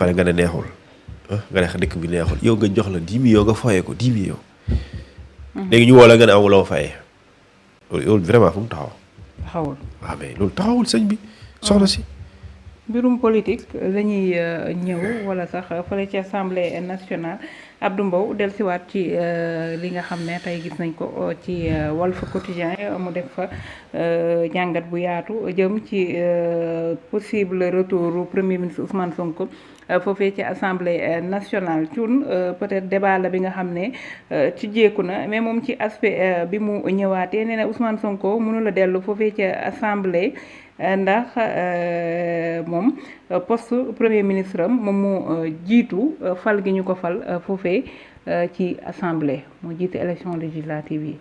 pare nga ne neexul nga ne dëkk bi neexul yow nga jox la 10 millions nga fayee ko 10 millions. léegi ñu woo la nga ne amuloo fayee loolu vraiment fu mu taxaw. taxawul waaw mais loolu taxawul sëñ bi soxna si. mbirum politique la ñuy ñëw wala sax fële ci assemblée nationale Abdou Mbow dellusiwaat ci li nga xam ne tey gis nañ ko ci Walf Quotidien mu def fa jàngat bu yaatu jëm ci possible retour premier ministre Ousmane Sonko foofee ci assemblée nationale Thioune peut-être débat la bi nga xam ne ci jéeku na mais moom ci aspect bi mu ñëwaatee nee na Ousmane Sonko mënul a dellu foofee ci assemblée. ndax moom poste premier ministre am moom moo jiitu fal gi ñu ko fal foofee ci assemblée moo jiitu élection législative yi.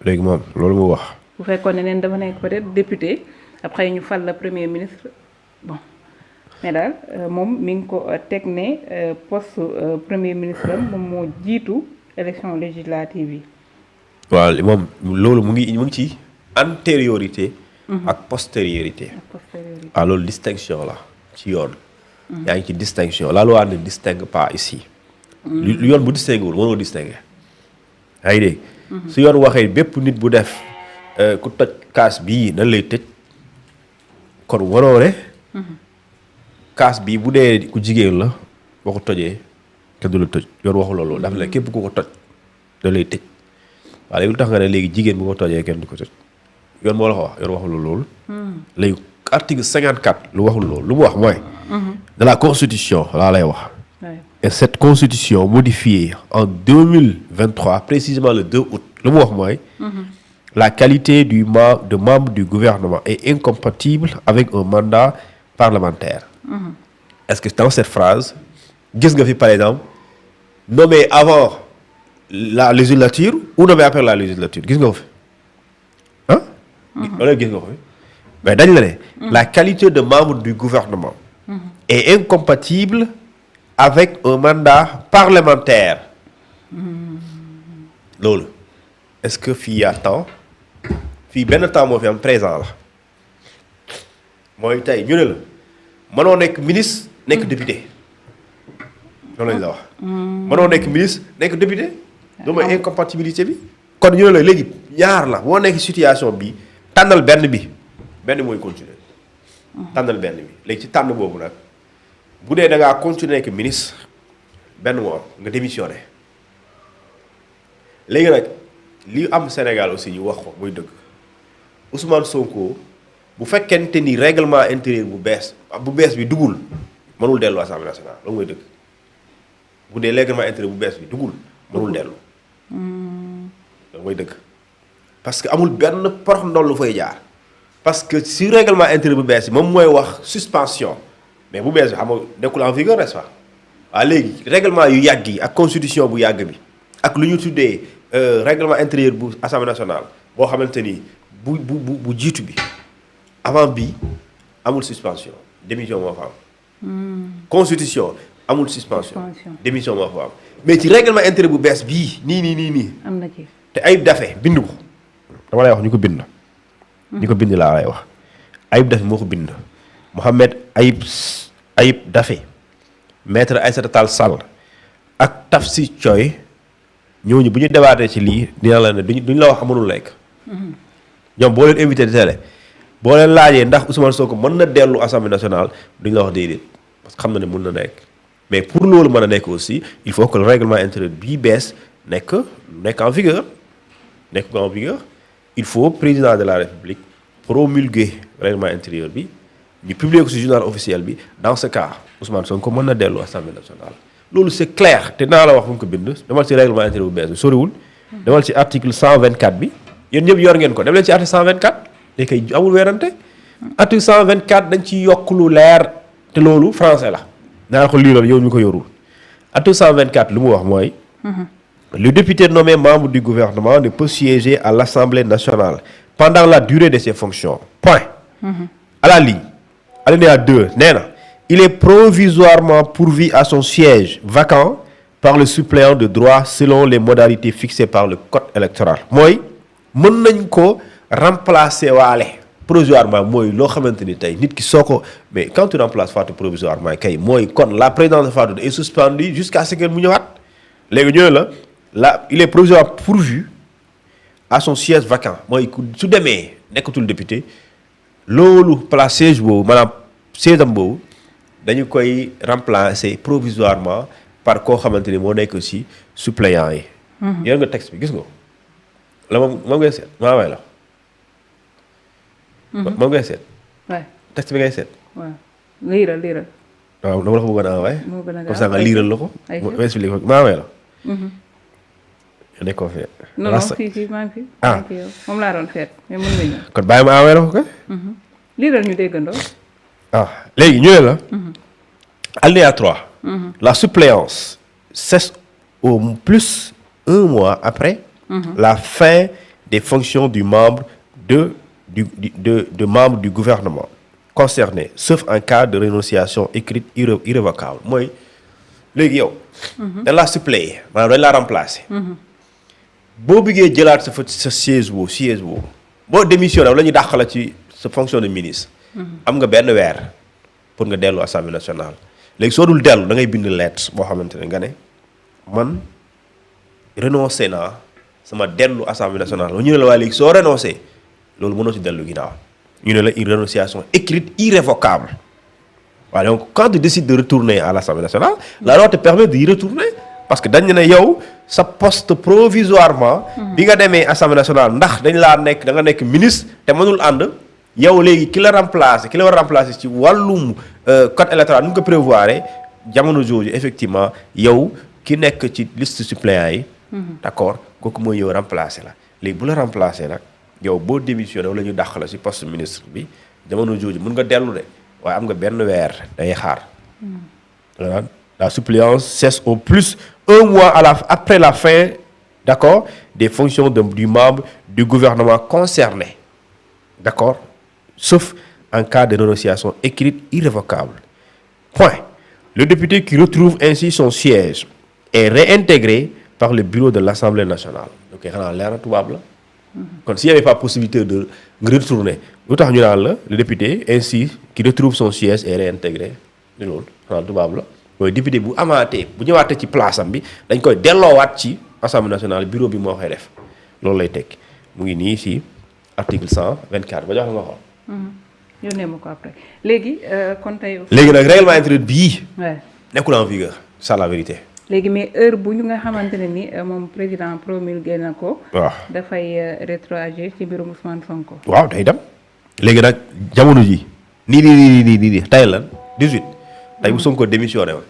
léegi moom loolu mu wax. bu fekkoon ne neen dafa nekk peut-être député après ñu fal la premier ministre bon mais daal moom mi ngi ko teg ne poste premier ministre am moom moo jiitu élection législative yi. waaw moom loolu mu ngi ci antériorité. ak postériorité. Loolu distinction la ci yoon. yaa ngi ci distinction la loi ne distingue pas ici. lu yoon bu distingue wul mënoo distingue. yaa ngi dégg. su yoon waxee bépp nit bu def ku toj kaas bii nan lay tëj kon waroo ne. kaas bii bu dee ku jigéen la boo ko tojee te du la tëj yoon waxu loolu daf ne képp ku ko toj da lay tëj waaye léegi lu tax nga ne léegi jigéen bu ko tojee kenn du ko tëj. yoon moo la ko wax yoon waxul loolu. léegi article 54 lu waxul loolu lu mu wax mooy. de la constitution laa lay wax. et cette constitution modifiée en 2023 précisément le 2 août lu mu wax mooy. la qualité de membre du gouvernement est incompatible avec un mandat parlementaire. est-ce que dans cette phrase gis nga fi par exemple nommé avant la législature ou nommé après la législature gis nga ko fi. loolu gis nga ko mais dañ la ne la qualité de membre du gouvernement est incompatible avec un mandat parlementaire loolu est-ce que fii yaa temps fii benn temps moo fi am présent la mooy tey ñu ne la mënoo nekk ministre nekk député loolu lañ la wax mënoo nekk ministre nekk député loolu mooy incompatibilité bi kon ñu ne la léegi ñaar la boo nekk situation bi tànnal benn mooy continuer tànnal benn bi léegi ci tànn boobu nag bu dee da ngaa continuer nekk ministre benn moo am nga démissionné léegi nag li am Sénégal aussi ñu wax ko muy dëgg Ousmane Sonko bu fekkente ni règlement intérieur bu bees bi dugul mënul dellu assemblée nationale loolu mooy dëgg bu dee règlement intérieur bu bees bi dugul mënul dellu loolu mooy dëgg. parce que amul benn porox ndoll lu fay jaar parce que si règlement intérieur bu bees bi moom mooy wax suspension mais bu bees bi xam nga nekkul en vigueur n'est-ce pas waaw léegi règlement yu yàgg yi ak constitution bu yàgg bi ak lu ñu tuddee règlement intérieur bu assemblée nationale boo xamante ni bu jiitu bi avant bi amul suspension démission moo fa am. constitution amul suspension démission moo fa am mais ci règlement intérieur bu bees bii nii. am na ci te Ayib Daffé bind ko. dama lay wax ñu ko bind. ñu ko bind laa lay wax. Ayib Daffé moo ko bind. Mohamed Ayib Daffé maître Aïssata Tall Sall ak Tafsir Thioye ñooñu bu ñu débaatee ci lii dina la ne duñ la wax mënul lekk. ñoom boo leen invité de télé boo leen laajee ndax Ousmane Sonko mën na dellu assemblée nationale duñ la wax déedéet parce que xam na ne mën na nekk mais pour loolu mën a nekk aussi il faut que le règlement intérieur bii bees nekk en vigueur. nekk en vigueur il faut président de la république promulguer règlement intérieur bi ñu publier ko ci journal officiel bi dans ce cas Ousmane Sonko mën na dellu assemblée nationale. loolu c'est clair te naa la wax fu mu ko bind demal ci règlement intérieur bu bees bi soriwul. demal ci article 124 bi yéen ñëpp yor ngeen ko dem leen ci article 124 léegi kay amul weerante. article 124 dañ ci yokk lu leer te loolu français la. naa ko liiral yow ñu ko yorul article 124 lu mu wax mooy. Le député nommé membre du gouvernement ne peut siéger à l'Assemblée nationale pendant la durée de ses fonctions. Point. À la ligne. Alinéa 2 nee na il est provisoirement pourvu à son siège vacant par le suppléant de droit selon les modalités fixées par le code électoral. mooy mën nañ ko remplacer waale provisoirement mooy loo xamante ni tey nit ki soo ko mais quand tu remplaces Fatou provisoirement kay mooy kon la présidence de Fatou est suspendue jusqu'à ce que mu ñëwaat léegi ñu ne la là il est provisoire pourvu à son siège vacant mooy su demee nekkatul député loolu place siège boobu maanaam siège am boobu dañu koy remplacer provisoirement par koo xamante ni moo nekk aussi suppléant yi. yor nga texte bi gis nga la moom ngay seet maa way la. moom ngay seet. waay texte bi ngay seet. waaw liiral. waaw dama la ko bëggoon a envoyé. moo gën a comme ça nga liiral la ko. ma expliqué ko maa way la. nekkoo fee. non fii maa ngi fi. maa ngi fi yow moom laa doon seet mais mën nga ñëw. kon bàyyi ma envoyé la ko kay. liiral ñu déggandoo. léegi ñu ne la. alinéa 3. La suppléance cesse au plus 1 mois après. la fin des fonctions du membre de membre du gouvernement concerné sauf en cas de rénonciation écrite irrévocable mooy léegi yow. dañ laa suppléer maanaam dañ laa remplacer. boo bëggee jëlaat sa siège boobu boo démissionné la ñu dàq la ci sa fonction de ministre. am nga benn weer pour nga dellu assemblée nationale léegi soo dul dellu da ngay bind lettre boo xamante ne nga ne man renoncé naa sama dellu assemblée nationale ñu ne la waaye léegi soo renoncé loolu mënoo ci dellu ginnaaw ñu ne la une renonciation écrite irrévocable waaw donc quand tu décides de retourner à l'assemblée nationale la loi te permet d'y retourner parce que dañ ne yow sa poste provisoirement bi nga demee assemblée nationale ndax dañ laa nekk da nga nekk ministre te mënul ànd yow léegi ki la war a remplacer ci wàllum code électoral nu mu ko prévoir jamono jooju effectivement yow ki nekk ci liste suppléants yi d'accord kooku mooy yow remplacer la léegi bu la remplacer nag yow boo démissionné wala ñu dàq la ci poste ministre bi jamono jooju mun nga dellu de waaye am nga benn weer day xaar la suppléance cesse au plus 1 mois après la fin d'accord des fonctions du membre du gouvernement concerné d'accord sauf en cas de renonciation écrite irrévocable point le député qui retrouve ainsi son siège est réintégré par le bureau de l'Assemblée nationale ok xanaa leer na tubaab la kon s'il n'y avait pas possibilité de retourner lu tax ñu naan la le député ainsi qui retrouve son siège est réintégré ni loolu xanaa tubaab la mooy député bu amaatee bu ñëwaatee ci place am bi dañ koy delloowaat ci Assemblée nationale bureau bi moo koy def loolu lay tekki mu ngi nii ci article 124 ba jox la nga xool yónnee ma ko après léegi kon tey. léegi nag règlement intérieur bii. waaw nekkul en vigueur c'est la vérité. léegi mais heure bu ñu nga xamante ne ni moom président promulgué na ko. waaw dafay rétroagir ci mbirum Ousmane Sonko. waaw day dem. léegi nag jamono ji nii tey lan 18 tey bu Sonko démissionné woon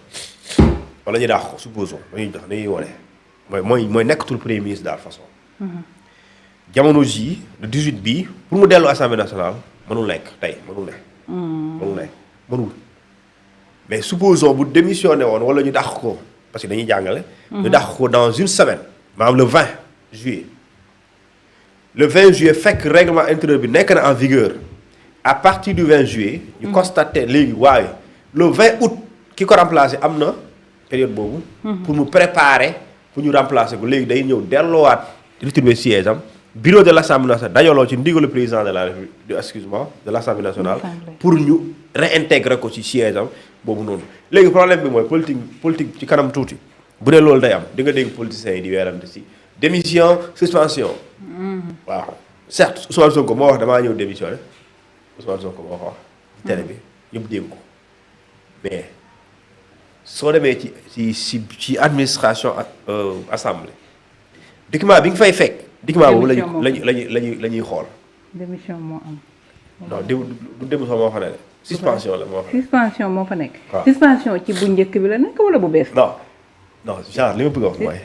wala ñu daax ko supposons dañuy wane mooy nekkatul premier ministre daal façon. jamono ji le 18 bii pour mu dellu assemblée nationale. mënul nekk tey mënul mais supposons bu démissionné woon wala ñu dàq ko parce que dañuy jàngale. ñu dàq ko dans une semaine. maanaam le 20 juillet. le 20 juillet fekk règlement intérieur bi nekk na en vigueur à partir du 20 juillet. ñu constaté léegi waaye le 20 août ki ko remplacé am na période boobu. pour mu préparer pour ñu remplacer ko léegi day ñëw delloowaat retribuer siège am. bureau de l'Assemblée nationale dajaloo ci ndigalu président de la République de l'Assemblée nationale pour ñu réintégrer ko ci siège am boobu noonu léegi problème bi mooy politique ci kanam tuuti bu dee loolu day am di nga dégg politiciens yi di weerante ci démission suspension waaw certes Ousmane Sonko moo wax damaa ñëw démissionné Ousmane Sonko moo ko wax ci télé bi ñëpp dégg ko mais soo demee ci administration ak assemblée document bi nga fay fekk document boobu la ñuy xool. démission moo am. non du démission moo xam ne suspension la moo xam. suspension moo fa nekk. waaw suspension ci bu njëkk bi la nekk wala bu bees. non genre li ma bëgg a wax mooy.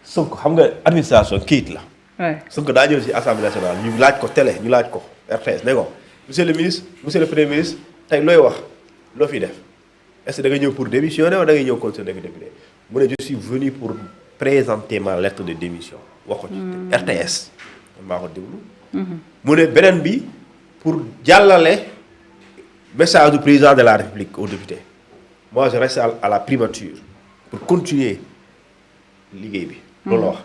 Sonko xam nga administration kayit la. waay Sonko daa ñëw ci assemblée nationale ñu laaj ko télé ñu laaj ko RTS ne ko monsieur le ministre monsieur le premier ministre tey looy wax loo fiy def est-ce que da nga ñëw pour démissionner wala da ngay ñëw continuer nekk député mu ne je suis venu pour présenter ma lettre de démission. wax ko ci RTS maa ko déglu. mu ne beneen bi pour jàllale message du président de la République aux députés moi je reste à la primature pour continuer liggéey bi. loolu la wax.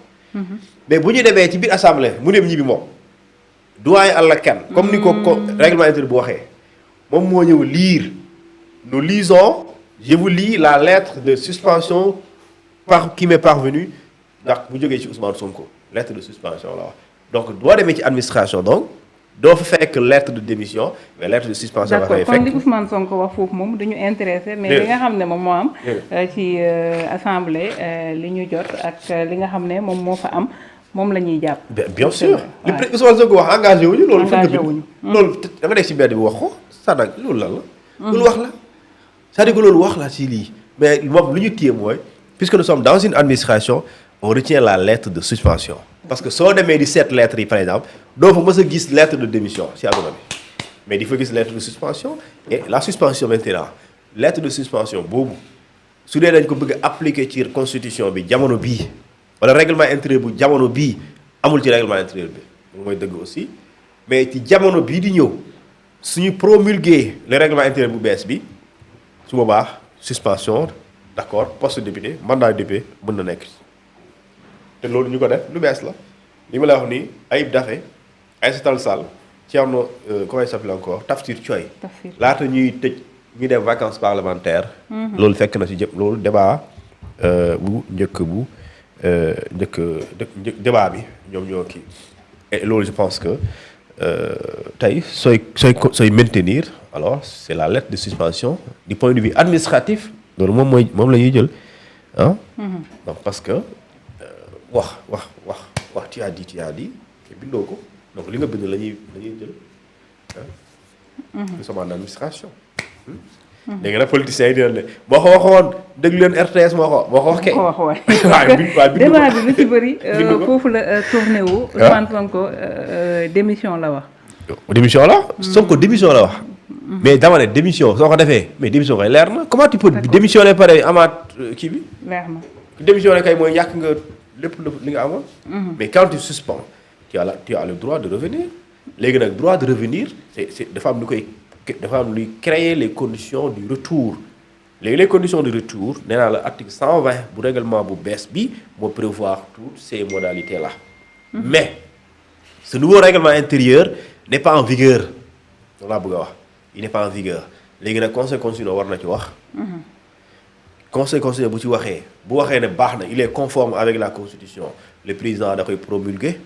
mais bu ñu demee ci biir assemblée mu dem ñibbi moom doyen Alla Kane comme ni ko règlement intérieur bu waxee moom moo ñëw lire nous lisons je vous lis la lettre de suspension qui m'est parvenue ndax bu jógee ci Ousmane Sonko lettre de suspension la wax donc boo demee ci administration donc doo fa fekk lettre de démission mais lettre de suspension la fay d'accord kon li fekk. Ousmane Sonko wax foofu moom duñu intéressé mais li nga xam ne moom moo am ci assemblée li ñu jot ak li nga xam ne moom moo fa am moom la ñuy jàpp. bien sûr li Ousmane Sonko wax engagé wuñu loolu. engagé wuñu loolu da nga nekk ci mbedd bi wax ko ça nag loolu lan la. loolu wax la c'est-à-dire que loolu wax la ci lii mais moom lu ñu téye mooy puisque nous sommes dans une administration on retient la lettre de suspension. parce que soo demee di seet lettres yi par exemple doo fa mës a gis lettre de démission ci àdduna bi mais di fa gis lettre de suspension et la suspension maintenant lettre de suspension boobu su dee dañ ko bëgg a appliquer ci constitution bi jamono bii wala règlement intérieur bu jamono bii amul ci règlement intérieur bi moom mooy dëgg aussi mais ci jamono bii di ñëw suñu promulguer le règlement intérieur bu bees bi su boobaa suspension d'accord poste député mandat député mën na nekk te loolu ñu ko def lu bees la li ma la wax nii Ayib Daffé Aïssata Tall Sall Thierno comment il s'appelle encore Tafsir Thioye laata ñuy tëj ñu def vacances parlementaires loolu fekk na ci jëpp loolu débat bu njëkk débat bi ñoom ñoo kii et loolu je pense que tey sooy maintenir alors c'est la lettre de suspension du point de vue administratif loolu moom la ñuy jël ah donc parce que wax tu as dit te bindoo ko donc li nga bind la ñuy jël nous sommes en administration léegi nag politiciens yi dina ne boo ko waxoon déglu leen RTS moo ko wax kay débat bi lu ci bëri foofu la tourné wu Ousmane Sonko démission la wax Sonko démission la wax mais dama ne démission soo ko defee mais démission kay leer na comment tu peux démissionner pare amaat kii bi leer na démissionner kay mooy ñàkk nga lépp li nga amoon mais quand tu suspends tu as le droit de revenir léegi nag droit de revenir c'est dafa am luy créer les conditions du retour léegi les conditions du retour nee naa la article 120 bu règlement bu bees bi moo prévoir toutes ces modalités là mais ce nouveau règlement intérieur n'est pas en vigueur loolu laa bëgg a wax il n'est pas en vigueur léegi nag conseil constitutionnel war na ci wax conseil constitutionnel bu waxee ne baax na il est conforme avec la constitution le président da koy promulguer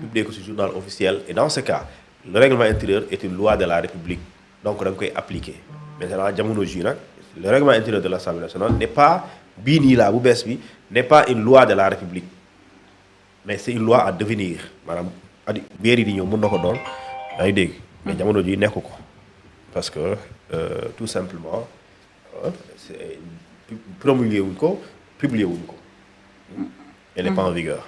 publier ko ci journal officiel et dans ce cas le règlement intérieur est une loi de la République donc da nga koy appliquer maintenant jamono ji nag le règlement intérieur de l'Assemblée nationale n'est pas bii nii laa bu bees bi n'est pas une loi de la République mais c'est une loi à devenir maanaam weer yi di ñëw mën na ko doon yaa ngi dégg mais jamono ji nekku ko parce que tout simplement c'est promulgué wuñ ko publié wuñ ko elle n'est pas en vigueur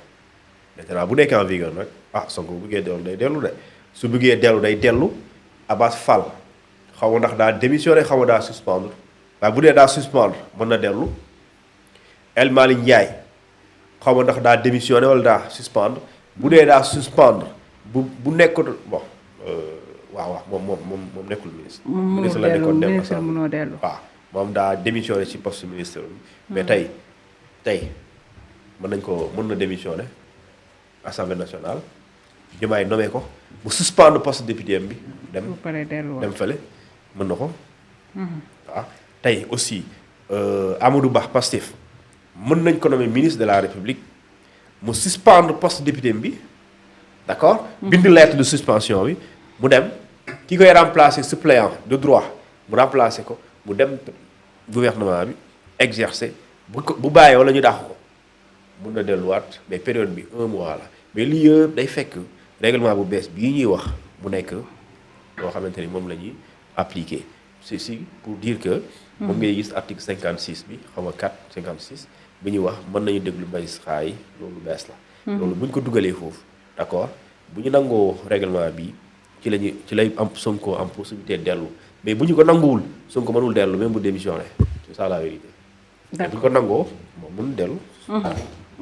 maintenant bu nekkee en vigueur nag Sonko bu bëggee dellu day dellu de su bëggee dellu day dellu Abass Fall xaw ma ndax daa démissionné xaw ma daa suspendre waaye bu dee daa suspendre mën na dellu El Malick Ndiaye xaw ma ndax daa démissionné wala daa suspendre bu dee daa suspendre bu nekkul bon waaw moom nekkul ministre. ministre la nekkoon dem assemblée waaw moom daa démissionné ci poste ministre mais tey mën na démissionné assemblée nationale Diomaye nommé ko mu suspendre poste député bi dem fële mën na ko waaw tey aussi Amadou Ba Pastef mën nañ ko nommer ministre de la République mu suspendre poste député bi d'accord bind lettre de suspension bi mu dem ki koy remplacer suppléant de droit mu remplacer ko mu dem gouvernement bi exercer bu bàyyee wala ñu dàq ko mun na delluwaat mais période bi 1 mois la mais lii yëpp day fekk règlement bu bees bii ñuy wax mu nekk loo xamante ni moom la ñuy appliquer ceci pour dire que moom ngay gis article 56 bi xaw ma 56 bi ñuy wax mën nañu déglu magistrat yi loolu bees la loolu bu ñu ko dugalee foofu d'accord bu ñu nangoo règlement bi ci lay am Sonko am possibilité dellu mais bu ñu ko nanguwul Sonko mënul dellu même bu démissionné c'est ça la vérité bu ñu ko nangoo moom mënul dellu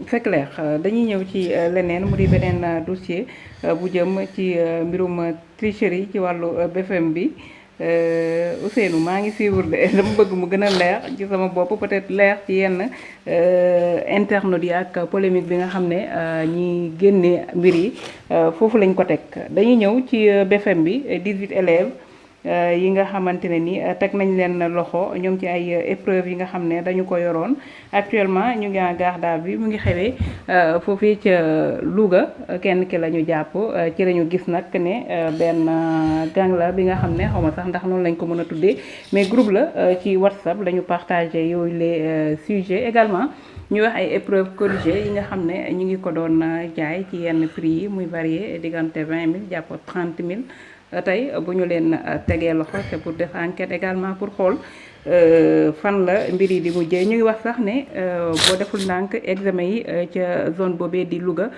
c'est clair dañuy ñëw ci leneen mu di beneen dossier bu jëm ci mbirum tricherie ci wàllu BFM bi Ousseynou maa ngi suivre de dama bëgg mu gën a leer ci sama bopp peut-être leer ci yenn internautes yi ak polémique bi nga xam ne ñi génne mbir yi foofu lañ ko teg dañuy ñëw ci BFM bi 18 élèves yi nga xamante ne ni teg nañ leen loxo ñoom ci ay épreuves yi nga xam ne dañu ko yoroon actuellement ñu ngi en garde à vue mu ngi xewee foofii ca Louga kenn ki la ñu jàpp ci la ñu gis nag ne benn gang la bi nga xam ne xaw ma sax ndax noonu lañ ko mën a tuddee mais groupe la ci WhatsApp la ñu partagé yooyu les sujets également ñu wax ay épreuves corrigées yi nga xam ne ñu ngi ko doon jaay ci yenn prix yi muy varié diggante 20 000 jàpp 30 000 tey bu ñu leen tegee loxo c'est pour def enquête également pour xool fan la mbir yi di mujjee ñu ngi wax sax ne boo deful ndànk examen yi ca zone boobee di Louga